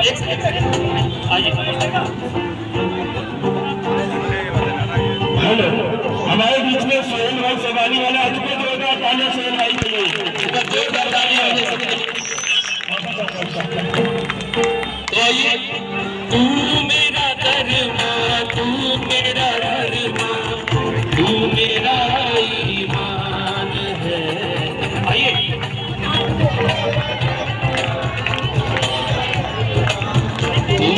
Hello, हमारे बीच में सोहेल भाई सवानी वाला अजमेर जोरदार तालियां सोहेल भाई के लिए जोरदार तालियां। तो आइए